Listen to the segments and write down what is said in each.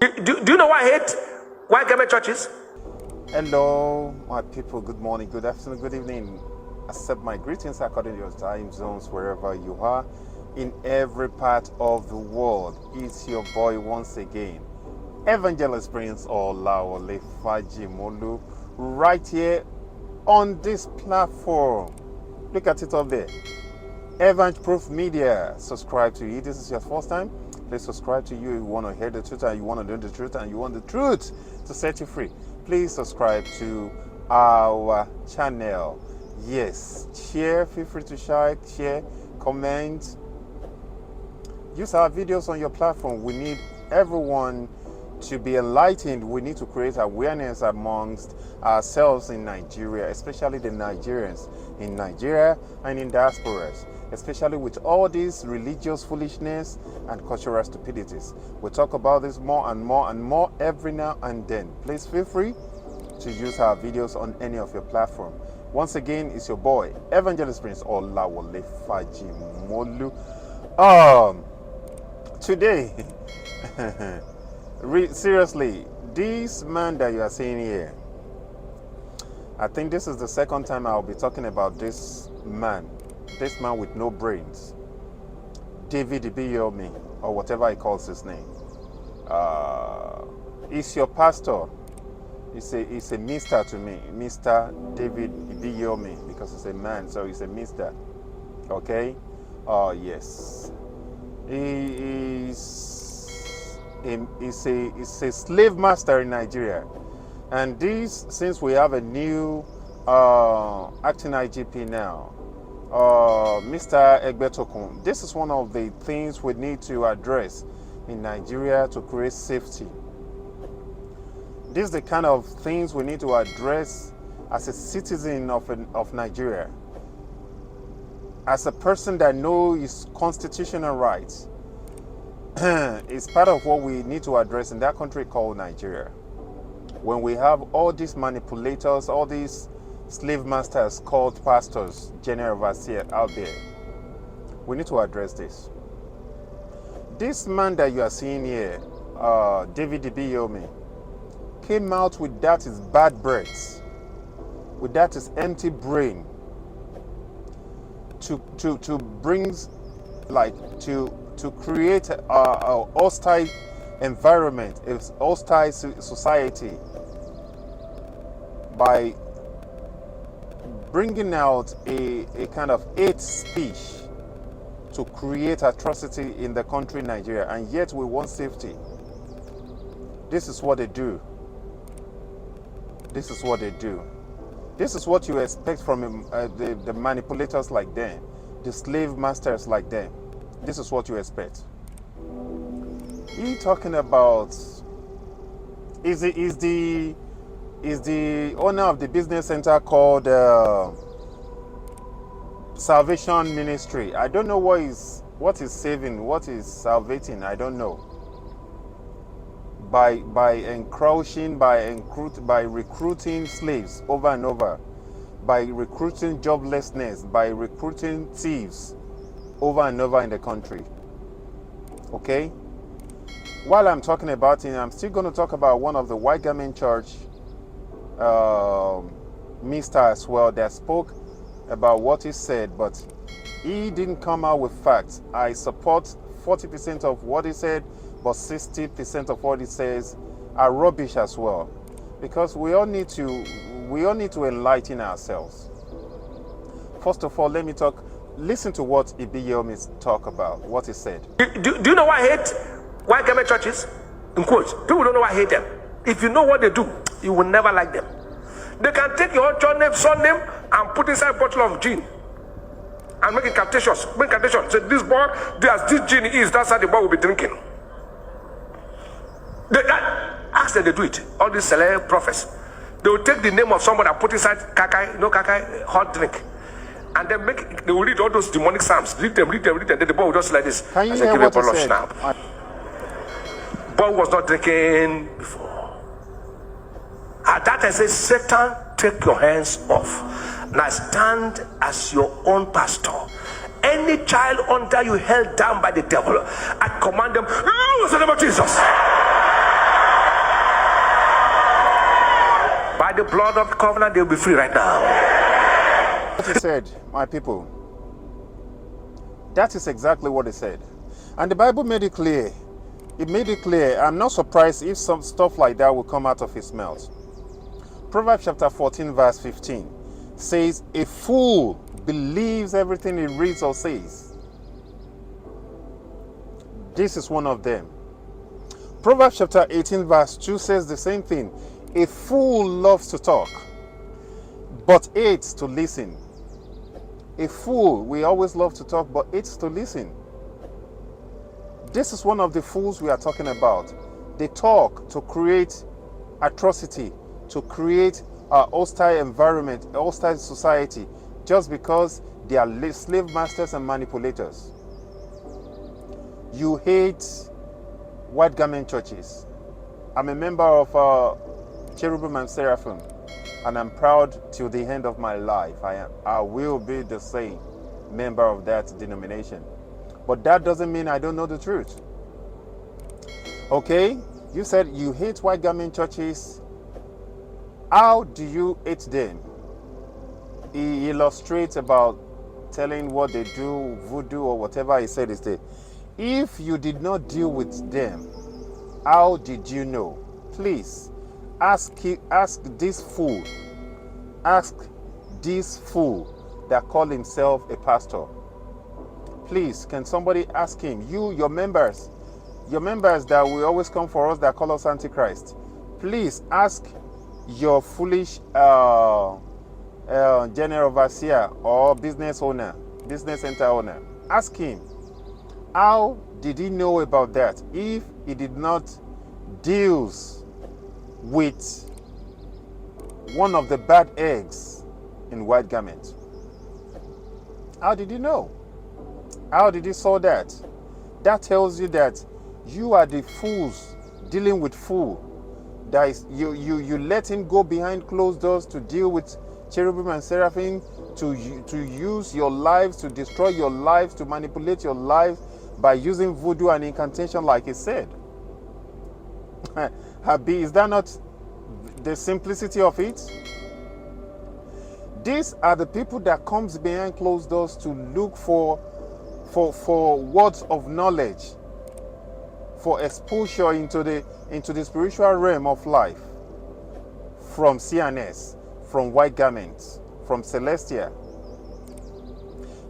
Do you know why I hate white government churches? Hello, my people. Good morning, good afternoon, good evening. Accept my greetings according to your time zones, wherever you are, in every part of the world. It's your boy once again, Evangelist Prince Olawole Fajimolu, right here on this platform. Look at it up there. Evans Proof Media. Subscribe to you. This is your first time. Please subscribe to you. You want to hear the truth, and you want to know the truth, and you want the truth to set you free. Please subscribe to our channel. Yes, share. Feel free to share, comment. Use our videos on your platform. We need everyone to be enlightened. We need to create awareness amongst ourselves in Nigeria, especially the Nigerians in Nigeria and in diasporas, especially with all this religious foolishness and cultural stupidities. We'll talk about this more and more and more every now and then. Please feel free to use our videos on any of your platform. Once again, it's your boy, Evangelist Prince Olawole Fajimolu. Today, seriously, this man that you are seeing here, I think this is the second time I'll be talking about this man with no brains, David IBIYEOMIE, or whatever he calls his name. He's your pastor. He's a mister to me, Mr. David IBIYEOMIE, because he's a man, so he's a mister. Okay? Yes. He's a slave master in Nigeria. And this, since we have a new acting IGP now, Mr. Egbetokun, this is one of the things we need to address in Nigeria to create safety. This is the kind of things we need to address as a citizen of Nigeria, as a person that knows his constitutional rights. It's part of what we need to address in that country called Nigeria. When we have all these manipulators, all these slave masters called pastors, general overseers out there, we need to address this. This man that you are seeing here, David IBIYEOMIE, came out with that his bad breath, with that his empty brain, to bring, like, to create a hostile environment, a hostile society, by bringing out a kind of hate speech to create atrocity in the country Nigeria, and yet we want safety. This is what they do. This is what they do. This is what you expect from the manipulators like them, the slave masters like them. This is what you expect. He talking about is the owner of the business center called Salvation Ministry. I don't know what is saving, what is salvating. I don't know. By encroaching, by recruiting slaves over and over, by recruiting joblessness, by recruiting thieves over and over in the country. Okay? While I'm talking about him, I'm still going to talk about one of the white garment church minister as well that spoke about what he said, but he didn't come out with facts. I support 40% of what he said, but 60% of what he says are rubbish as well, because we all need to enlighten ourselves. First of all, listen to what IBIYEOMIE talk about, what he said. Do you know why I hate white government churches? In quotes, people don't know why I hate them. If you know what they do, you will never like them. They can take your son name and put inside a bottle of gin and make it captious. Say this boy, as this gin is, that's how the boy will be drinking. Ask them to do it. All these celeb prophets, they will take the name of somebody and put inside kakai, hot drink, and then they will read all those demonic psalms. Read them. Then the boy will just like this. Can you hear what he said? Boy was not drinking before. At that I say, Satan, take your hands off. Now stand as your own pastor. Any child under you held down by the devil, I command them, loose in the name of Jesus. the blood of the covenant, they'll be free right now. What he said, my people, that is exactly what he said. And the Bible made it clear. It made it clear. I'm not surprised if some stuff like that will come out of his mouth. Proverbs chapter 14 verse 15 says, a fool believes everything he reads or says. This is one of them. Proverbs chapter 18 verse 2 says the same thing. A fool loves to talk, but hates to listen. A fool, we always love to talk, but hates to listen. This is one of the fools we are talking about. They talk to create atrocity, to create a hostile environment, a hostile society, just because they are slave masters and manipulators. You hate white garment churches. I'm a member of Cherubim and Seraphim, and I'm proud till the end of my life. I will be the same member of that denomination. But that doesn't mean I don't know the truth. Okay? You said you hate white garment churches. How do you hate them? He illustrates about telling what they do, voodoo or whatever he said is there. If you did not deal with them, how did you know? Please, ask this fool. Ask this fool that call himself a pastor. Please, can somebody ask him? your members that will always come for us that call us Antichrist. Please ask your foolish general overseer or business center owner. Ask him, how did he know about that if he did not deal with one of the bad eggs in white garment? How did he know? How did he saw that? That tells you that you are the fools dealing with fool. That is, you let him go behind closed doors to deal with cherubim and seraphim, to use your lives, to destroy your lives, to manipulate your lives by using voodoo and incantation like he said. Is that not the simplicity of it? These are the people that comes behind closed doors to look for words of knowledge, for exposure into the spiritual realm of life, from CNS, from white garments, from Celestia.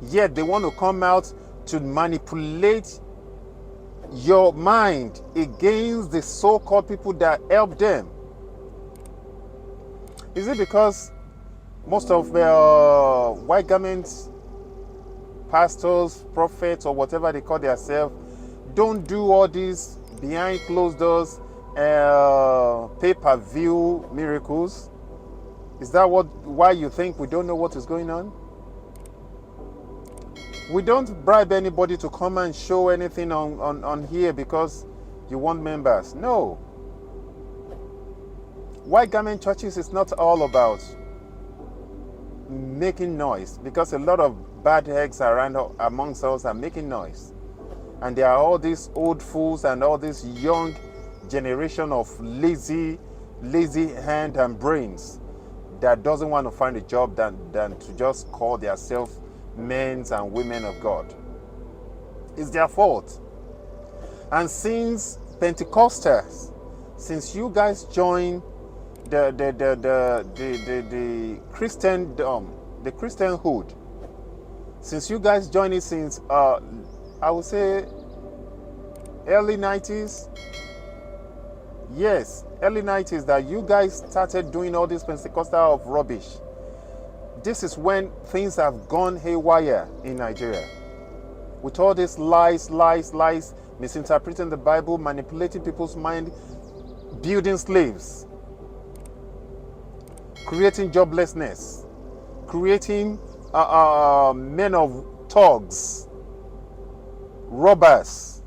Yet they want to come out to manipulate your mind against the so-called people that help them. Is it because most of the white garments pastors, prophets, or whatever they call themselves, don't do all these behind closed doors, pay-per-view miracles? Is that why you think we don't know what is going on? We don't bribe anybody to come and show anything on here because you want members. No. White garment churches is not all about making noise, because a lot of bad eggs around amongst us are making noise, and there are all these old fools and all this young generation of lazy hand and brains that doesn't want to find a job than to just call themselves men and women of God. It's their fault. And since Pentecostals, since you guys joined the Christendom, the Christianhood, since you guys joined it since I would say early 90s, yes, early 90s, that you guys started doing all this Pentecostal of rubbish. This is when things have gone haywire in Nigeria, with all these lies, misinterpreting the Bible, manipulating people's mind, building slaves, creating joblessness, creating men of thugs, robbers,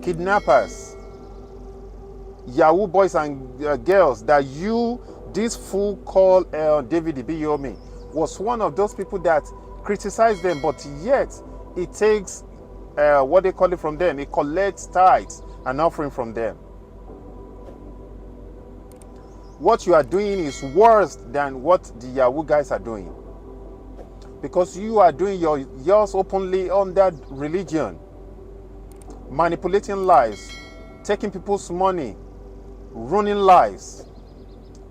kidnappers, Yahoo boys and girls. That this fool called David IBIYEOMIE was one of those people that criticized them, but yet it takes what they call it from them. It collects tithes and offering from them. what you are doing is worse than what the Yahoo guys are doing. Because you are doing yours openly under religion, manipulating lives, taking people's money, ruining lives.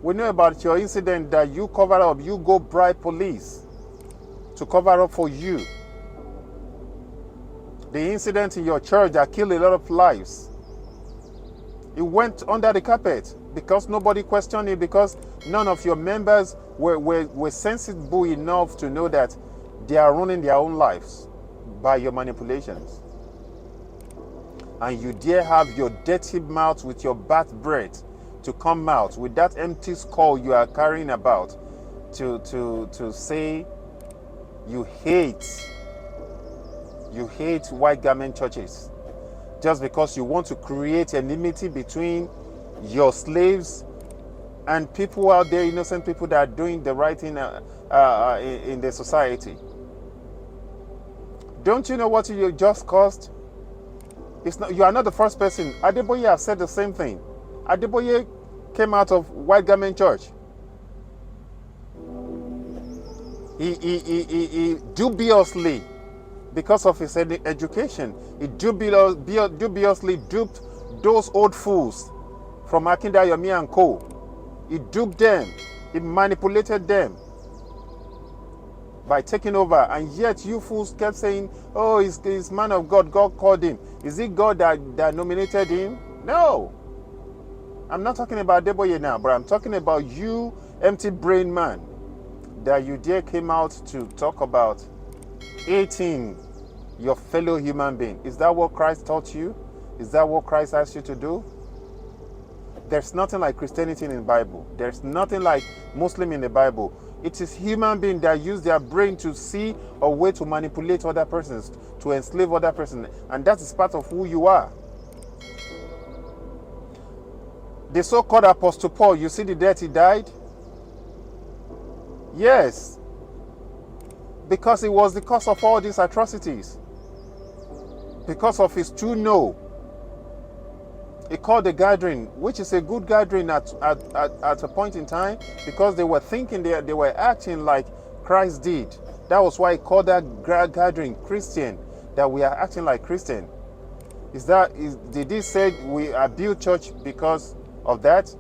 We know about your incident that you cover up. You go bribe police to cover up for you. The incident in your church that killed a lot of lives. It went under the carpet because nobody questioned it, because none of your members were sensible enough to know that they are ruining their own lives by your manipulations. And you dare have your dirty mouth with your bad breath to come out with that empty skull you are carrying about to say you hate white garment churches, just because you want to create enmity between your slaves and people out there, innocent people that are doing the right thing in the society. Don't you know what you just caused? You are not the first person. Adeboye has said the same thing. Adeboye came out of white garment church. He dubiously, because of his education, he dubiously duped those old fools from IBIYEOMIE and co. He duped them. He manipulated them by taking over. And yet you fools kept saying, oh, he's man of God. God called him. Is it God that nominated him? No. I'm not talking about Adeboye now, but I'm talking about you, empty brain man, that you dare came out to talk about hating your fellow human being. Is that what Christ taught you? Is that what Christ asked you to do? There's nothing like Christianity in the Bible. There's nothing like Muslim in the Bible. It is human beings that use their brain to see a way to manipulate other persons, to enslave other persons. And that is part of who you are. The so-called Apostle Paul, you see the death he died? Yes. Because it was the cause of all these atrocities. Because of his true no. He called the gathering, which is a good gathering at a point in time, because they were thinking, they were acting like Christ did. That was why he called that gathering Christian, that we are acting like Christian. Did he say we are built church because of that?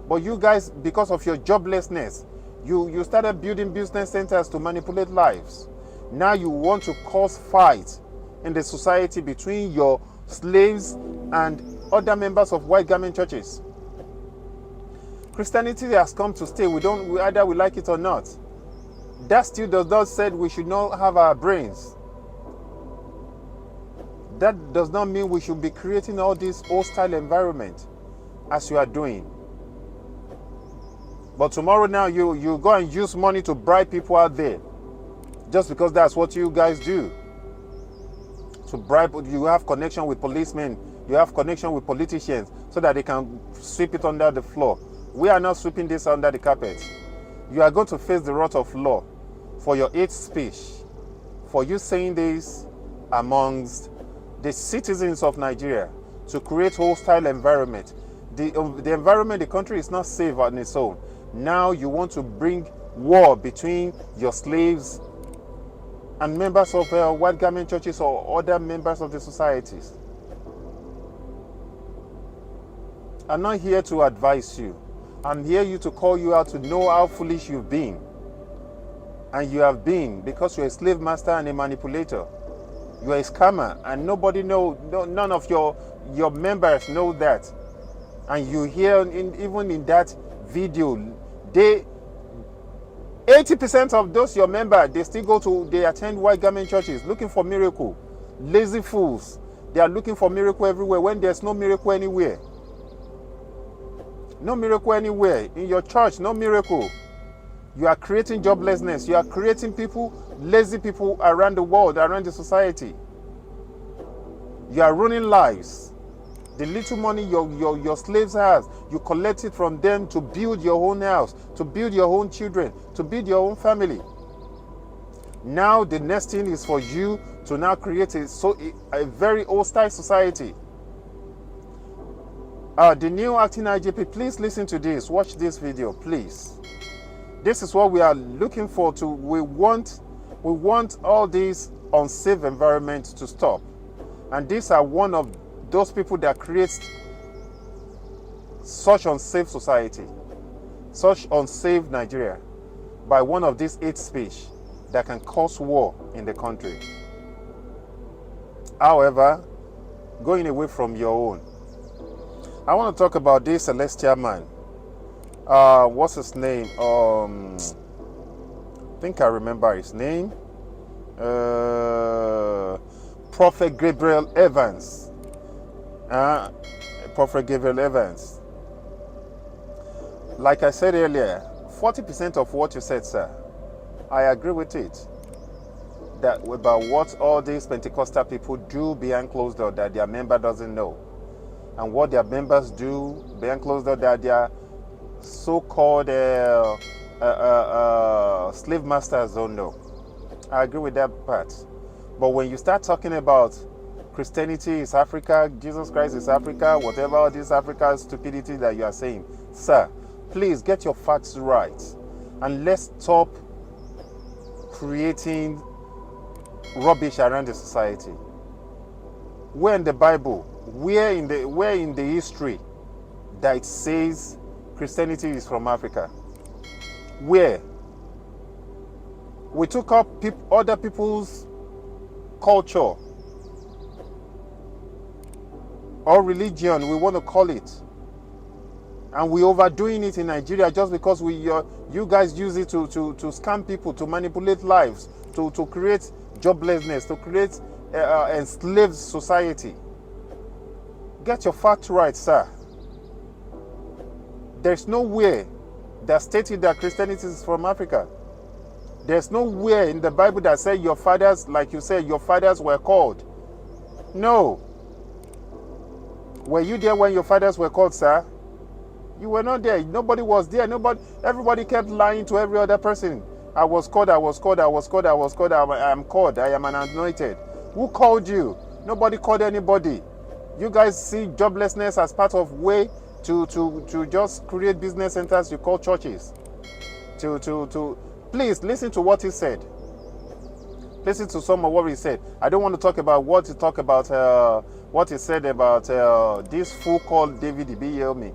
But you guys, because of your joblessness, you started building business centers to manipulate lives. Now you want to cause fight in the society between your slaves and other members of white garment churches. Christianity has come to stay. Either we like it or not. That still does not say we should not have our brains. That does not mean we should be creating all this hostile environment as you are doing. But tomorrow now you go and use money to bribe people out there, just because that's what you guys do. To bribe, you have connection with policemen, you have connection with politicians, so that they can sweep it under the floor. We are not sweeping this under the carpet. You are going to face the wrath of law for your hate speech, for you saying this amongst the citizens of Nigeria, to create hostile environment. The environment, the country is not safe on its own. Now you want to bring war between your slaves and members of white garment churches or other members of the societies. I'm not here to advise you. I'm here to call you out to know how foolish you've been. And you have been, because you're a slave master and a manipulator. You're a scammer, and nobody none of your members know that. And you hear, even in that video, 80% of those your members, they attend white garment churches looking for miracle. Lazy fools. They are looking for miracle everywhere when there's no miracle anywhere. No miracle anywhere. In your church, no miracle. You are creating joblessness. You are creating lazy people around the world, around the society. You are ruining lives. The little money your slaves have, you collect it from them to build your own house, to build your own children, to build your own family. Now the next thing is for you to now create a very hostile society. The new acting IGP, please listen to this. Watch this video, please. This is what we are looking for. We want all these unsafe environments to stop. And these are one of those people that creates such unsafe society, such unsafe Nigeria, by one of these hate speech that can cause war in the country. However, going away from your own, I want to talk about this celestial man. What's his name? I think I remember his name. Prophet Gabriel Evans. Prophet Gabriel Evans. Like I said earlier, 40% of what you said, sir, I agree with it. That about what all these Pentecostal people do behind closed door that their member doesn't know. And what their members do behind closed door that their so-called slave masters don't know. I agree with that part. But when you start talking about Christianity is Africa, Jesus Christ is Africa, whatever all this African stupidity that you are saying, sir, please get your facts right. And let's stop creating rubbish around the society. Where in the Bible, where in the history that it says Christianity is from Africa? Where? We took up other people's culture or religion, we want to call it, and we overdoing it in Nigeria just because you guys use it to scam people, to manipulate lives, to create joblessness, to create enslaved society. Get your facts right, sir. There's nowhere that stated that Christianity is from Africa. There's nowhere in the Bible that said your fathers, like you said, your fathers were called. No. Were you there when your fathers were called, sir? You were not there. Nobody was there. Everybody kept lying to every other person. I was called, I was called, I was called, I was called, I am called, I am an anointed. Who called you? Nobody called anybody. You guys see joblessness as part of way to just create business centers you call churches. Please listen to what he said. Listen to some of what he said. I don't want to talk about what he talked about, what he said about this fool called David IBIYEOMIE.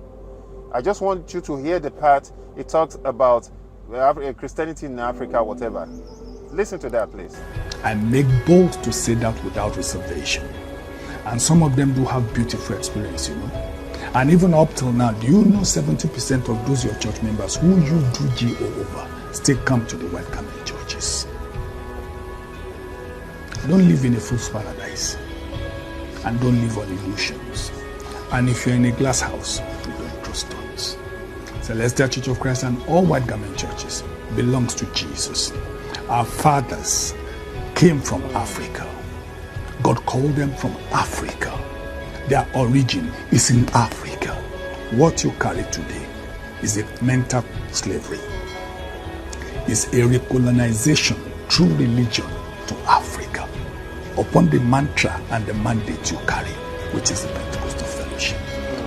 I just want you to hear the part he talks about Christianity in Africa, whatever. Listen to that, please. I make bold to say that without reservation. And some of them do have beautiful experience, you know. And even up till now, do you know 70% of those your church members who you do GO over still come to the welcoming churches? Don't live in a fool's paradise. And don't live on illusions. And if you're in a glass house, you don't throw stones. Celestial Church of Christ and all white garment churches belongs to Jesus. Our fathers came from Africa. God called them from Africa. Their origin is in Africa. What you carry today is a mental slavery. It's a recolonization through religion to Africa upon the mantra and the mandate you carry, which is the Pentecostal fellowship.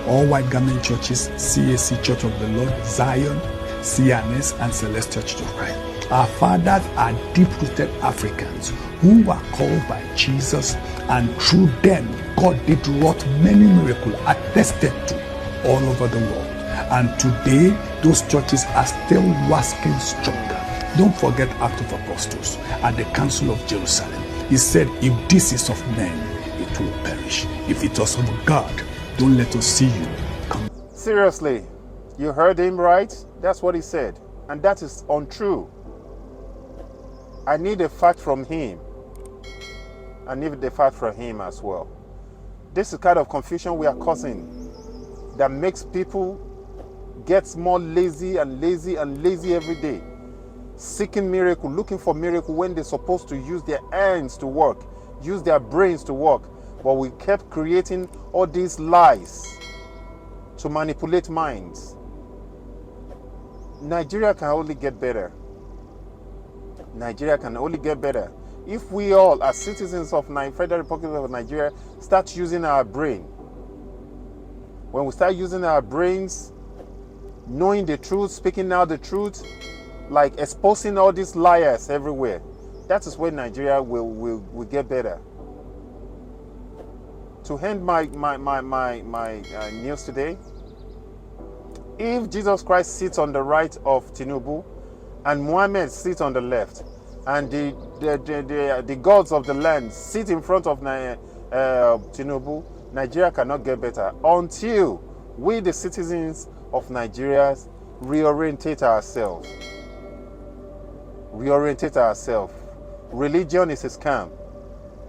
All white garment churches, CAC Church of the Lord, Zion, CNS, and Celestial Church of Christ. Our fathers are deep-rooted Africans who were called by Jesus, and through them, God did wrought many miracles attested to all over the world. And today, those churches are still waxing stronger. Don't forget Acts of Apostles at the Council of Jerusalem. He said, if this is of men, it will perish. If it was of God, don't let us see you come. Seriously, you heard him right? That's what he said. And that is untrue. I need a fact from him. I need the fact from him as well. This is the kind of confusion we are causing that makes people get more lazy and lazy and lazy every day. Seeking miracle, looking for miracle when they're supposed to use their hands to work, use their brains to work. But we kept creating all these lies to manipulate minds. Nigeria can only get better. Nigeria can only get better if we all, as citizens of Federal Republic of Nigeria, start using our brain. when we start using our brains, knowing the truth, speaking out the truth, like exposing all these liars everywhere, that is when Nigeria will get better. To end my news today, if Jesus Christ sits on the right of Tinubu and Muhammad sits on the left, and the gods of the land sit in front of Tinubu, Nigeria cannot get better until we, the citizens of Nigeria, reorientate ourselves. Religion is a scam.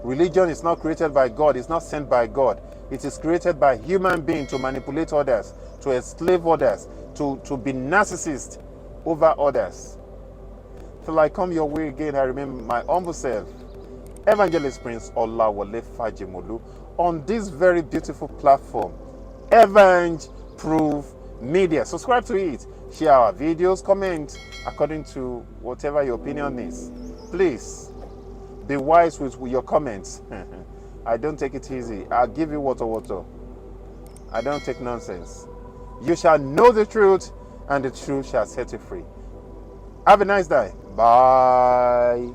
Religion is not created by God. It's not sent by God. It is created by human beings to manipulate others, to enslave others, to be narcissist over others. Till I come your way again, I remember my humble self, Evangelist Prince Olawole Fajimolu, on this very beautiful platform, Evans Proof Media. Subscribe to it, share our videos, comment according to whatever your opinion is. Please be wise with your comments. I don't take it easy. I'll give you water. I don't take nonsense. You shall know the truth, and the truth shall set you free. Have a nice day. Bye.